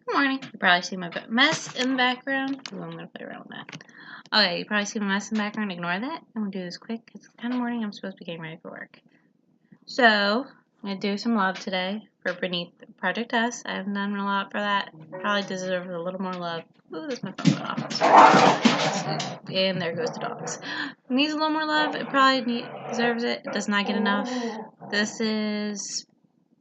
Good morning. You probably see my mess in the background. Ooh, I'm going to play around with that. Okay, you probably see my mess in the background. Ignore that. I'm going to do this quick because it's kind of morning. I'm supposed to be getting ready for work. So, I'm going to do some love today for Beneath Project Us. I haven't done a lot for that. Probably deserves a little more love. Ooh, that's my phone going off. And there goes the dogs. Needs a little more love. It probably deserves it. It does not get enough. This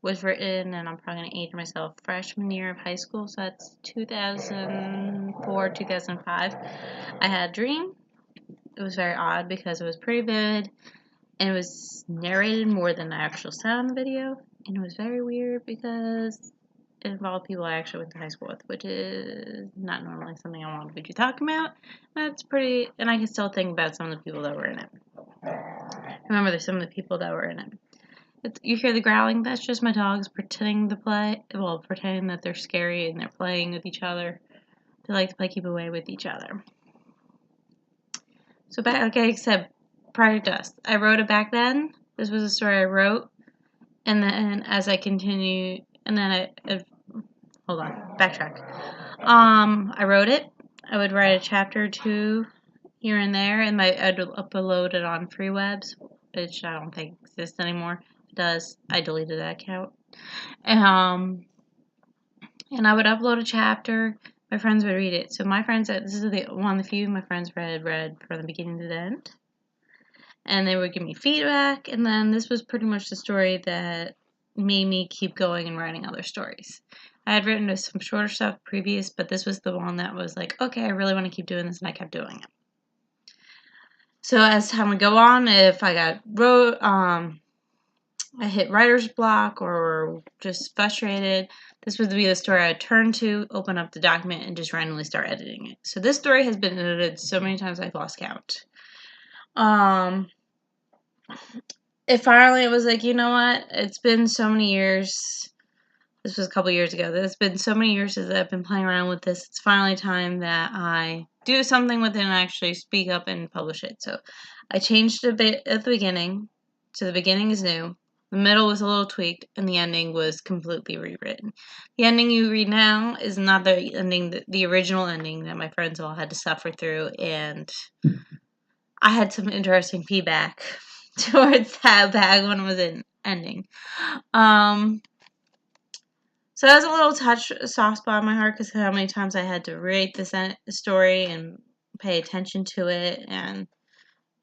was written, and I'm probably going to age myself, freshman year of high school, so that's 2004, 2005. I had a dream. It was very odd because it was pretty vivid, and it was narrated more than the actual sound in the video, and it was very weird because it involved people I actually went to high school with, which is not normally something I want to be talking about. That's pretty, and I can still think about some of the people that were in it. Remember, there's some of the people that were in it. You hear the growling, that's just my dogs pretending that they're scary and they're playing with each other. They like to play keep away with each other. So like I said, Project Dust. I wrote it back then. This was a story I wrote. And then as I continue, and then hold on, backtrack. I wrote it. I would write a chapter or two here and there, and I'd upload it on free webs, which I don't think exists anymore. Does. I deleted that account. And I would upload a chapter. My friends would read it. So my friends, this is one of the few my friends read from the beginning to the end. And they would give me feedback. And then this was pretty much the story that made me keep going and writing other stories. I had written some shorter stuff previous, but this was the one that was like, okay, I really want to keep doing this, and I kept doing it. So as time would go on, if I I hit writer's block or just frustrated, this would be the story I'd turn to, open up the document, and just randomly start editing it. So this story has been edited so many times I've lost count. It finally was like, you know what? It's been so many years. This was a couple years ago. It's been so many years since I've been playing around with this. It's finally time that I do something with it and actually speak up and publish it. So I changed a bit at the beginning. So the beginning is new. The middle was a little tweaked, and the ending was completely rewritten. The ending you read now is not the ending, the original ending that my friends all had to suffer through, and I had some interesting feedback towards that back when it was ending. So that was a soft spot in my heart because how many times I had to read this story and pay attention to it, and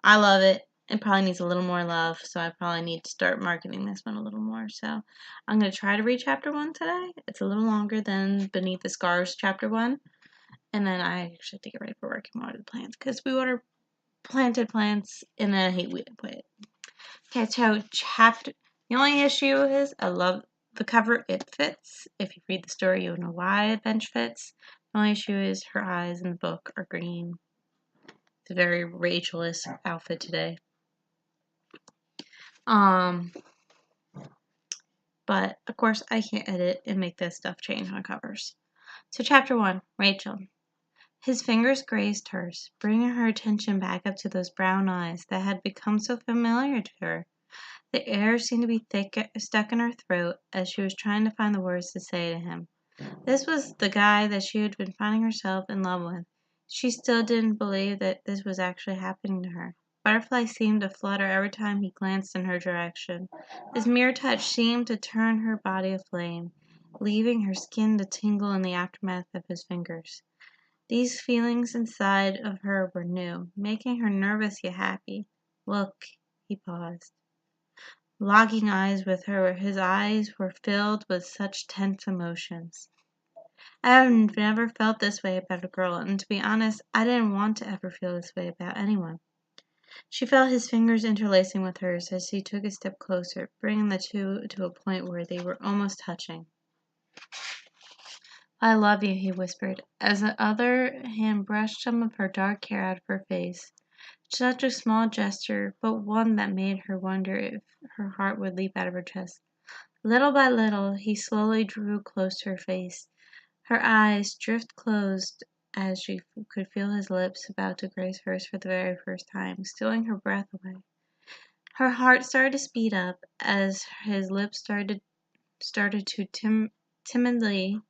I love it. It probably needs a little more love, so I probably need to start marketing this one a little more. So I'm going to try to read chapter 1 today. It's a little longer than Beneath the Scars chapter 1. And then I actually have to get ready for work and water the plants because we water planted plants and then I hate weed put it. Okay, so the only issue is I love the cover. It fits. If you read the story, you'll know why a bench fits. The only issue is her eyes in the book are green. It's a very Rachel-esque outfit today. But of course I can't edit and make this stuff change on covers. So chapter 1, Rachel. His fingers grazed hers, bringing her attention back up to those brown eyes that had become so familiar to her. The air seemed to be stuck in her throat as she was trying to find the words to say to him. This was the guy that she had been finding herself in love with. She still didn't believe that this was actually happening to her. Butterflies seemed to flutter every time he glanced in her direction. His mere touch seemed to turn her body aflame, leaving her skin to tingle in the aftermath of his fingers. These feelings inside of her were new, making her nervous yet happy. Look, he paused. Locking eyes with her, his eyes were filled with such tense emotions. I have never felt this way about a girl, and to be honest, I didn't want to ever feel this way about anyone. She felt his fingers interlacing with hers as he took a step closer, bringing the two to a point where they were almost touching. I love you, he whispered, as the other hand brushed some of her dark hair out of her face. Such a small gesture, but one that made her wonder if her heart would leap out of her chest. Little by little, he slowly drew close to her face. Her eyes drift closed as she could feel his lips about to graze hers for the very first time, stealing her breath away. Her heart started to speed up as his lips started to timidly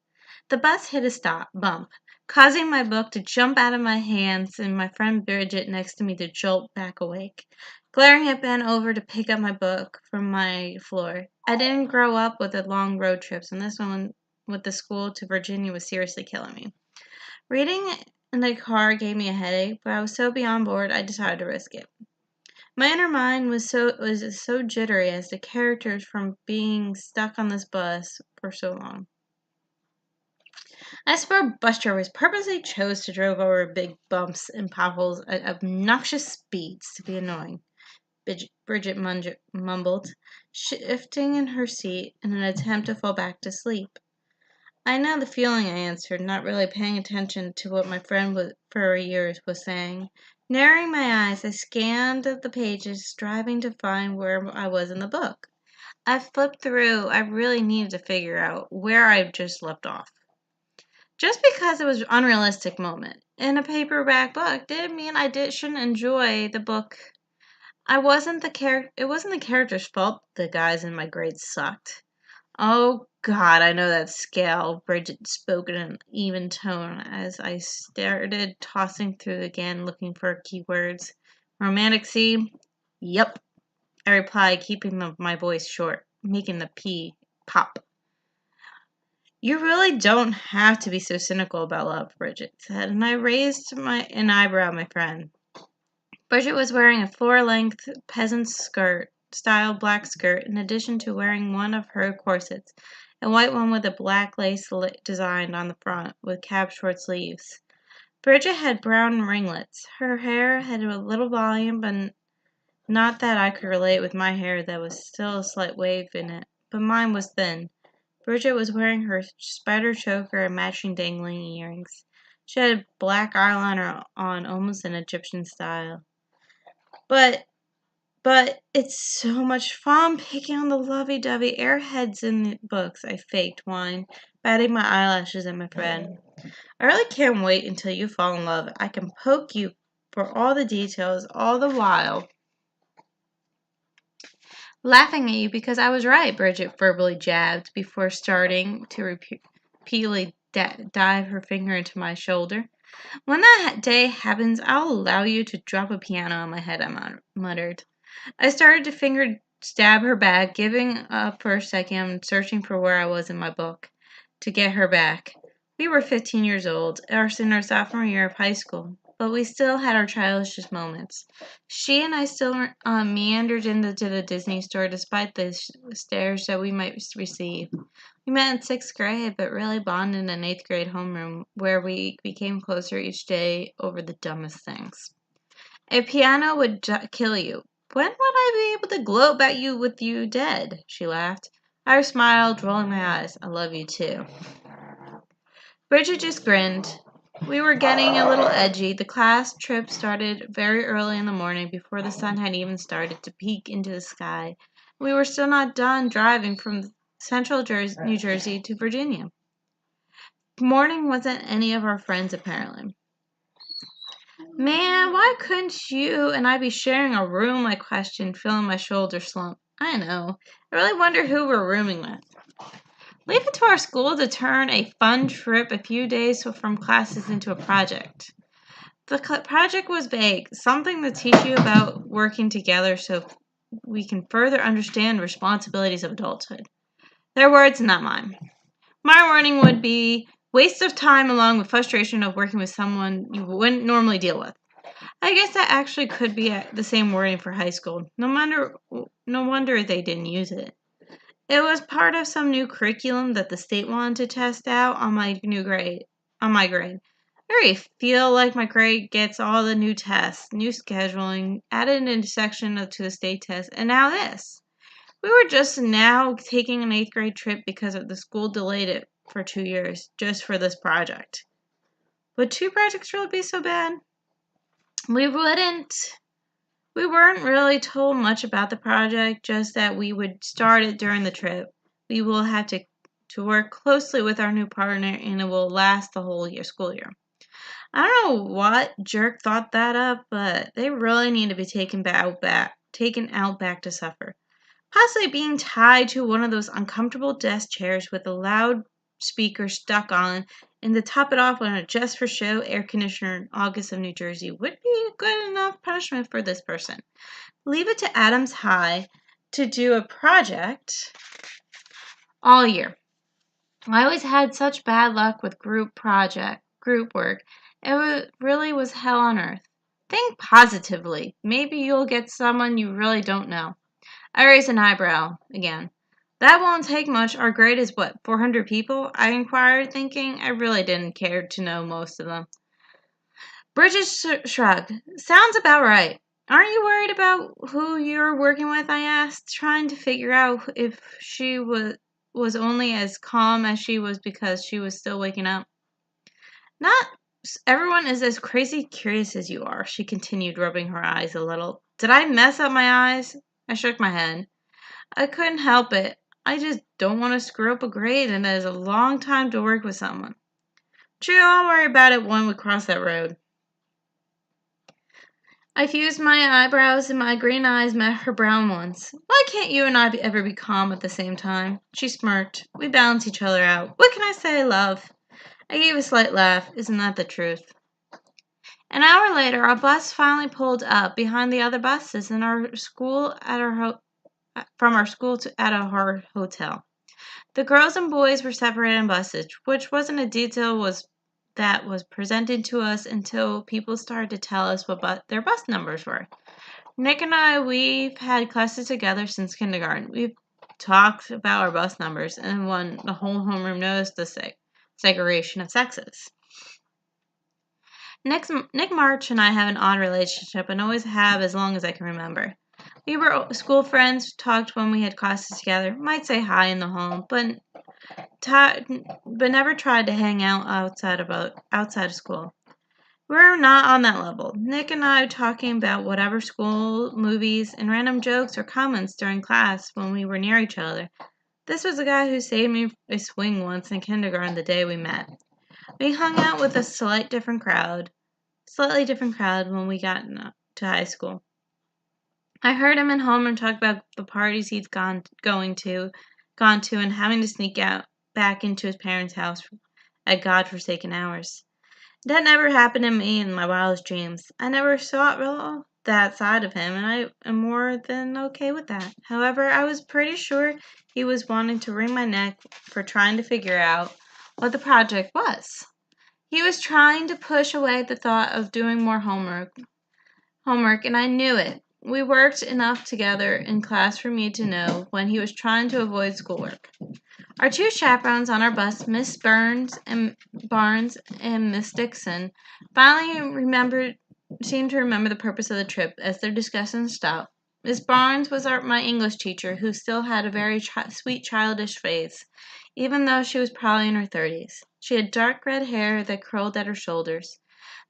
The bus hit a bump, causing my book to jump out of my hands and my friend Bridget next to me to jolt back awake. Glaring at Ben over to pick up my book from my floor. I didn't grow up with the long road trips, and this one with the school to Virginia was seriously killing me. Reading in the car gave me a headache, but I was so beyond bored I decided to risk it. My inner mind was so jittery as the characters from being stuck on this bus for so long. I swear bus drivers purposely chose to drive over big bumps and potholes at obnoxious speeds to be annoying, Bridget mumbled, shifting in her seat in an attempt to fall back to sleep. I know the feeling, I answered, not really paying attention to what my friend for years was saying. Narrowing my eyes, I scanned the pages, striving to find where I was in the book. I flipped through. I really needed to figure out where I'd just left off. Just because it was an unrealistic moment in a paperback book didn't mean shouldn't enjoy the book. It wasn't the character's fault the guys in my grades sucked. Oh, God, I know that scale, Bridget spoke in an even tone as I started tossing through again, looking for keywords. Romantic scene? Yep, I replied, keeping my voice short, making the P pop. You really don't have to be so cynical about love, Bridget said, and I raised an eyebrow at my friend. Bridget was wearing a floor-length peasant style black skirt, in addition to wearing one of her corsets, a white one with a black lace design on the front, with capped short sleeves. Bridget had brown ringlets. Her hair had a little volume, but not that I could relate with my hair that was still a slight wave in it, but mine was thin. Bridget was wearing her spider choker and matching dangling earrings. She had black eyeliner on, almost in Egyptian style. But it's so much fun picking on the lovey-dovey airheads in the books, I faked, whined, batting my eyelashes at my friend. I really can't wait until you fall in love. I can poke you for all the details, all the while laughing at you because I was right, Bridget verbally jabbed before starting to repeatedly dive her finger into my shoulder. When that day happens, I'll allow you to drop a piano on my head, I muttered. I started to stab her back, giving up for a second, searching for where I was in my book to get her back. We were 15 years old, in our sophomore year of high school, but we still had our childish moments. She and I still meandered into the Disney store despite the stares that we might receive. We met in 6th grade, but really bonded in 8th grade homeroom, where we became closer each day over the dumbest things. A piano would kill you. When would I be able to gloat at you with you dead? She laughed. I smiled, rolling my eyes. I love you too. Bridget just grinned. We were getting a little edgy. The class trip started very early in the morning, before the sun had even started to peek into the sky. We were still not done driving from central New Jersey to Virginia. Morning wasn't any of our friends, apparently. Man, why couldn't you and I be sharing a room? I questioned, feeling my shoulder slump. I know. I really wonder who we're rooming with. Leave it to our school to turn a fun trip a few days from classes into a project. The project was vague, something to teach you about working together so we can further understand the responsibilities of adulthood. Their words, not mine. My warning would be waste of time along with frustration of working with someone you wouldn't normally deal with. I guess that actually could be the same wording for high school. No wonder they didn't use it. It was part of some new curriculum that the state wanted to test out on my grade. I already feel like my grade gets all the new tests, new scheduling, added into section to the state test, and now this. We were just now taking an 8th grade trip because of the school delayed it for 2 years just for this project. Would 2 projects really be so bad? We weren't really told much about the project, just that we would start it during the trip. We will have to work closely with our new partner, and it will last the whole school year. I don't know what jerk thought that up, but they really need to be taken out back to suffer. Possibly being tied to one of those uncomfortable desk chairs with a loud speaker stuck on, and to top it off on a just for show air conditioner in August of New Jersey would be a good enough punishment for this person. Leave it to Adams High to do a project all year. I always had such bad luck with group work. Really was hell on earth. Think positively. Maybe you'll get someone you really don't know. I raised an eyebrow again. That won't take much. Our grade is what, 400 people? I inquired, thinking I really didn't care to know most of them. Bridget shrugged. Sounds about right. Aren't you worried about who you're working with? I asked, trying to figure out if she was only as calm as she was because she was still waking up. Not everyone is as crazy curious as you are, she continued, rubbing her eyes a little. Did I mess up my eyes? I shook my head. I couldn't help it. I just don't want to screw up a grade, and that is a long time to work with someone. True, I'll worry about it when we cross that road. I fused my eyebrows and my green eyes met her brown ones. Why can't you and I ever be calm at the same time? She smirked. We balanced each other out. What can I say, love? I gave a slight laugh. Isn't that the truth? An hour later, our bus finally pulled up behind the other buses in our school from our school at our hotel. The girls and boys were separated in buses, which wasn't a detail that was presented to us until people started to tell us what their bus numbers were. Nick and I, we've had classes together since kindergarten. We've talked about our bus numbers, and when the whole homeroom knows the segregation of sexes. Nick March and I have an odd relationship and always have as long as I can remember. We were school friends, talked when we had classes together, might say hi in the hall, but never tried to hang out outside of school. We're not on that level. Nick and I talking about whatever school, movies, and random jokes or comments during class when we were near each other. This was the guy who saved me a swing once in kindergarten the day we met. We hung out with a slightly different crowd when we got to high school. I heard him in homeroom talk about the parties he'd gone to, and having to sneak out back into his parents' house at godforsaken hours. That never happened to me in my wildest dreams. I never saw that side of him, and I am more than okay with that. However, I was pretty sure he was wanting to wring my neck for trying to figure out what the project was. He was trying to push away the thought of doing more homework, and I knew it. We worked enough together in class for me to know when he was trying to avoid schoolwork. Our two chaperones on our bus, Miss Barnes and Miss Dixon, finally seemed to remember the purpose of the trip as their discussion stopped. Miss Barnes was my English teacher, who still had a very sweet childish face, even though she was probably in her 30s. She had dark red hair that curled at her shoulders,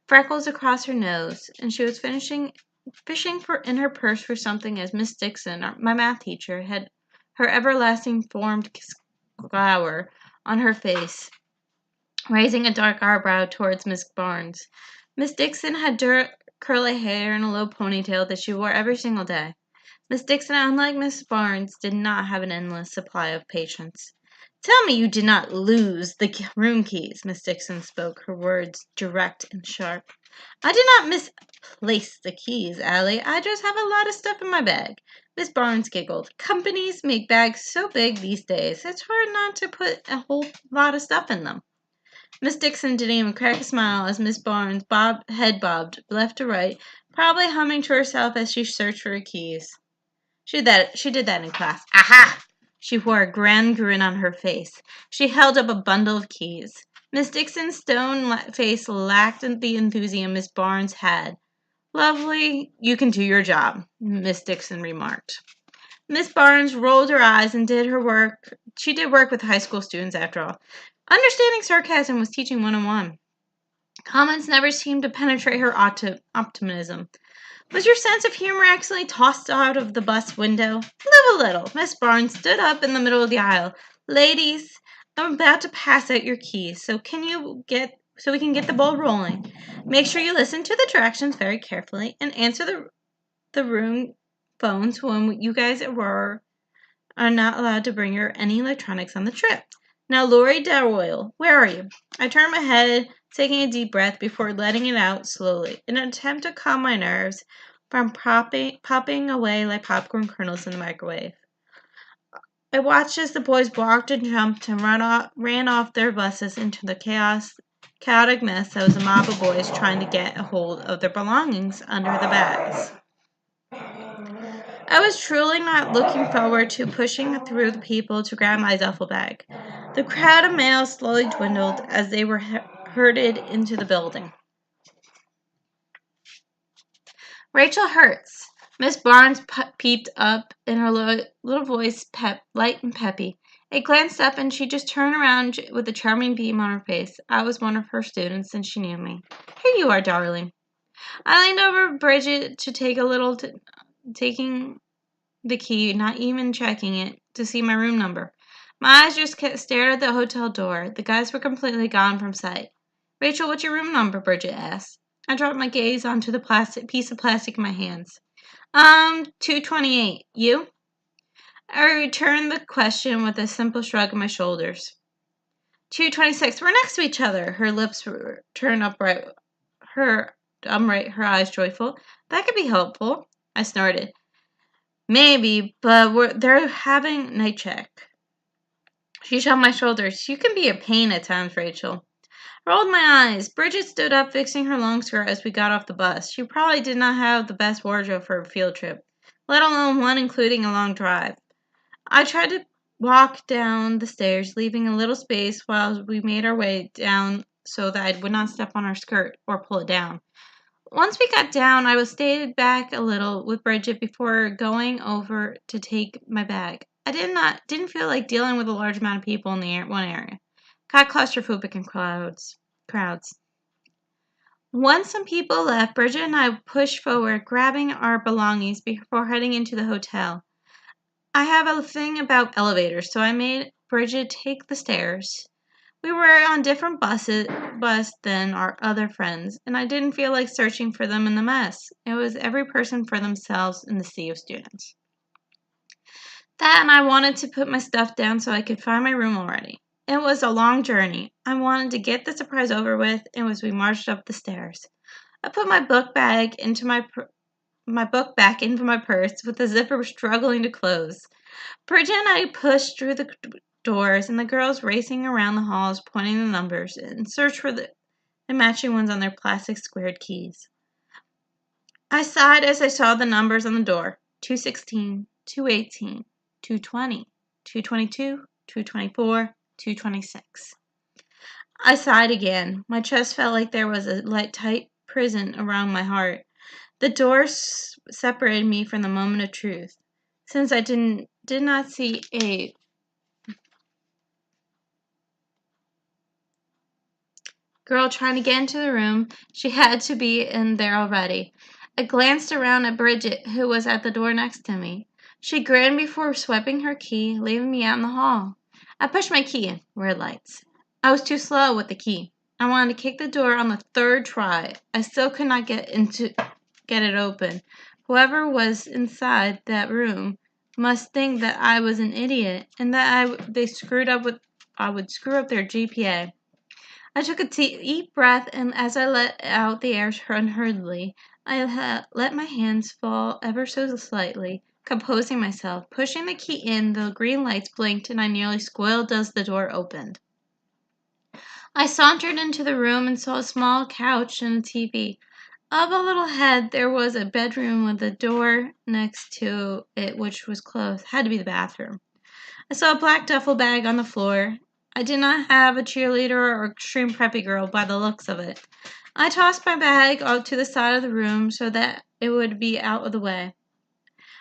freckles across her nose, and she was fishing in her purse for something as Miss Dixon, my math teacher, had her everlasting formed glower on her face, raising a dark eyebrow towards Miss Barnes. Miss Dixon had curly hair and a low ponytail that she wore every single day. Miss Dixon, unlike Miss Barnes, did not have an endless supply of patience. Tell me you did not lose the room keys, Miss Dixon spoke, her words direct and sharp. I did not misplace the keys, Allie. I just have a lot of stuff in my bag. Miss Barnes giggled. Companies make bags so big these days, it's hard not to put a whole lot of stuff in them. Miss Dixon didn't even crack a smile as Miss Barnes' head bobbed left to right, probably humming to herself as she searched for her keys. She did that in class. Aha! She wore a grand grin on her face. She held up a bundle of keys. Miss Dixon's stone face lacked the enthusiasm Miss Barnes had. Lovely, you can do your job, Miss Dixon remarked. Miss Barnes rolled her eyes and did her work. She did work with high school students, after all. Understanding sarcasm was teaching 101. Comments never seemed to penetrate her optimism. Was your sense of humor accidentally tossed out of the bus window? Live a little. Miss Barnes stood up in the middle of the aisle. Ladies, I'm about to pass out your keys, so we can get the ball rolling. Make sure you listen to the directions very carefully and answer the room phones when you guys are not allowed to bring any electronics on the trip. Now, Lori Darroyle, where are you? I turned my head, taking a deep breath before letting it out slowly, in an attempt to calm my nerves from popping away like popcorn kernels in the microwave. I watched as the boys walked and jumped and ran off their buses into the chaotic mess that was a mob of boys trying to get a hold of their belongings under the bags. I was truly not looking forward to pushing through the people to grab my duffel bag. The crowd of males slowly dwindled as they were herded into the building. Rachel Hertz. Miss Barnes peeped up, in her little voice light and peppy. I glanced up, and she just turned around with a charming beam on her face. I was one of her students, and she knew me. Here you are, darling. I leaned over Bridget to take taking the key, not even checking it, to see my room number. My eyes just stared at the hotel door. The guys were completely gone from sight. Rachel, what's your room number? Bridget asked. I dropped my gaze onto the piece of plastic in my hands. 228. You? I returned the question with a simple shrug of my shoulders. 226. We're next to each other. Her lips were turned upright. Her eyes joyful. That could be helpful. I snorted. Maybe, but they're having night check. She shrugged my shoulders. You can be a pain at times, Rachel. I rolled my eyes. Bridget stood up, fixing her long skirt as we got off the bus. She probably did not have the best wardrobe for a field trip, let alone one including a long drive. I tried to walk down the stairs, leaving a little space while we made our way down so that I would not step on her skirt or pull it down. Once we got down, I was stayed back a little with Bridget before going over to take my bag. I didn't feel like dealing with a large amount of people in the one area. Got claustrophobic in crowds. Once some people left, Bridget and I pushed forward, grabbing our belongings before heading into the hotel. I have a thing about elevators, so I made Bridget take the stairs. We were on different bus than our other friends, and I didn't feel like searching for them in the mess. It was every person for themselves in the sea of students. That and I wanted to put my stuff down so I could find my room already. It was a long journey. I wanted to get the surprise over with, and as we marched up the stairs, I put my book back into my purse with the zipper struggling to close. Bridget and I pushed through the doors, and the girls racing around the halls pointing the numbers in search for the matching ones on their plastic squared keys. I sighed as I saw the numbers on the door. 216, 218, 220, 222, 224, 226. I sighed again. My chest felt like there was a tight prison around my heart. The door separated me from the moment of truth. Since I did not see a girl trying to get into the room, she had to be in there already. I glanced around at Bridget, who was at the door next to me. She grinned before swiping her key, leaving me out in the hall. I pushed my key in. Red lights. I was too slow with the key. I wanted to kick the door on the third try. I still could not get it open. Whoever was inside that room must think that I was an idiot and that I would screw up their GPA. I took a deep breath, and as I let out the air unhurriedly, I let my hands fall ever so slightly, composing myself. Pushing the key in, the green lights blinked, and I nearly squealed as the door opened. I sauntered into the room and saw a small couch and a TV. Up a little ahead, there was a bedroom with a door next to it which was closed. Had to be the bathroom. I saw a black duffel bag on the floor. I did not have a cheerleader or extreme preppy girl by the looks of it. I tossed my bag out to the side of the room so that it would be out of the way.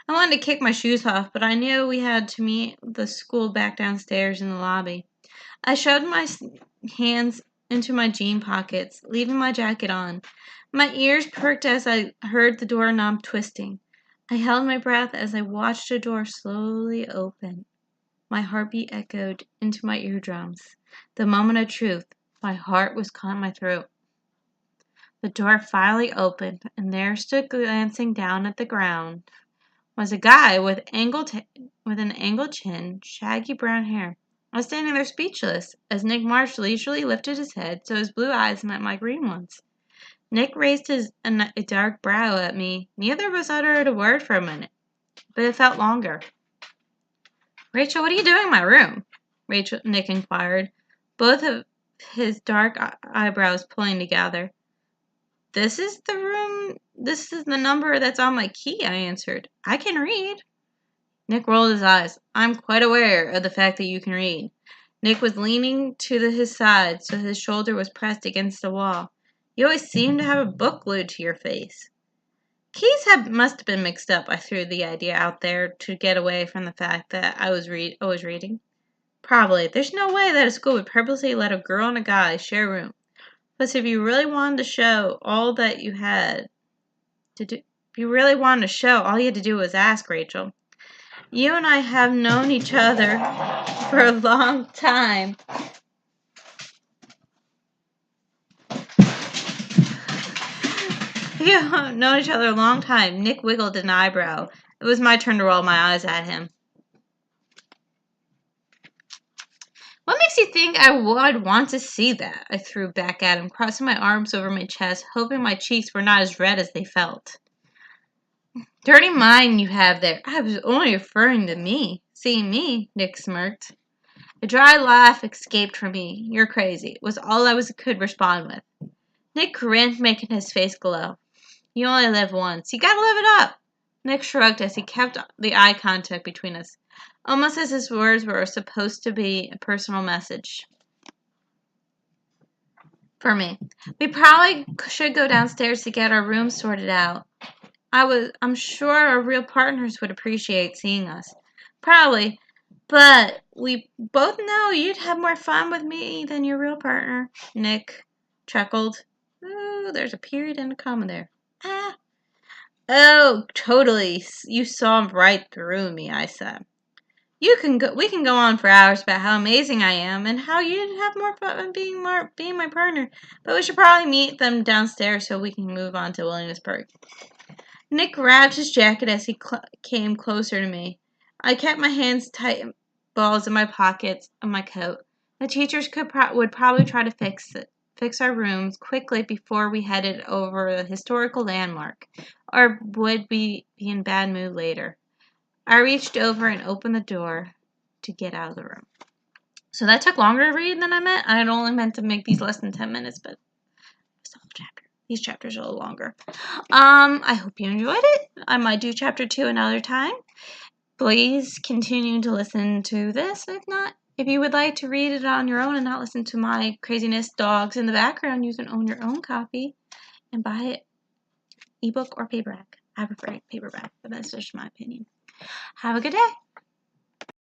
I wanted to kick my shoes off, but I knew we had to meet the school back downstairs in the lobby. I shoved my hands into my jean pockets, leaving my jacket on. My ears perked as I heard the doorknob twisting. I held my breath as I watched the door slowly open. My heartbeat echoed into my eardrums. The moment of truth, my heart was caught in my throat. The door finally opened, and there stood glancing down at the ground was a guy with an angled chin, shaggy brown hair. I was standing there speechless as Nick Marsh leisurely lifted his head so his blue eyes met my green ones. Nick raised a dark brow at me. Neither of us uttered a word for a minute, but it felt longer. "Rachel, what are you doing in my room?" Nick inquired, both of his dark eyebrows pulling together. This is the number that's on my key," I answered. "I can read." Nick rolled his eyes. "I'm quite aware of the fact that you can read." Nick was leaning to his side, so his shoulder was pressed against the wall. "You always seem to have a book glued to your face." Keys must have been mixed up. I threw the idea out there to get away from the fact that I was always reading. "Probably. There's no way that a school would purposely let a girl and a guy share a room. Plus, if you really wanted to show all that you had to do, if you really wanted to show, all you had to do was ask, Rachel. You and I have known each other for a long time." "You have known each other a long time." Nick wiggled an eyebrow. It was my turn to roll my eyes at him. "What makes you think I would want to see that?" I threw back at him, crossing my arms over my chest, hoping my cheeks were not as red as they felt. "Dirty mind you have there. I was only referring to me. Seeing me," Nick smirked. A dry laugh escaped from me. "You're crazy," was all I could respond with. Nick grinned, making his face glow. "You only live once. You gotta live it up." Nick shrugged as he kept the eye contact between us, almost as his words were supposed to be a personal message for me. "We probably should go downstairs to get our room sorted out. I'm sure our real partners would appreciate seeing us." "Probably, but we both know you'd have more fun with me than your real partner," Nick chuckled. "Oh, there's a period and a comma there. Ah. "Oh, totally. You saw right through me," I said. We can go on for hours about how amazing I am and how you'd have more fun being my partner, but we should probably meet them downstairs so we can move on to Williamsburg." Nick grabbed his jacket as he came closer to me. I kept my hands tight balls in my pockets of my coat. The teachers would probably try to fix our rooms quickly before we headed over a historical landmark, or would be in bad mood later. I reached over and opened the door to get out of the room. So that took longer to read than I meant. I had only meant to make these less than 10 minutes, but it's the whole chapter. These chapters are a little longer. I hope you enjoyed it. I might do chapter 2 another time. Please continue to listen to this. If you would like to read it on your own and not listen to my craziness dogs in the background, you can own your own copy and buy it ebook or paperback. I prefer paperback, but that's just my opinion. Have a good day.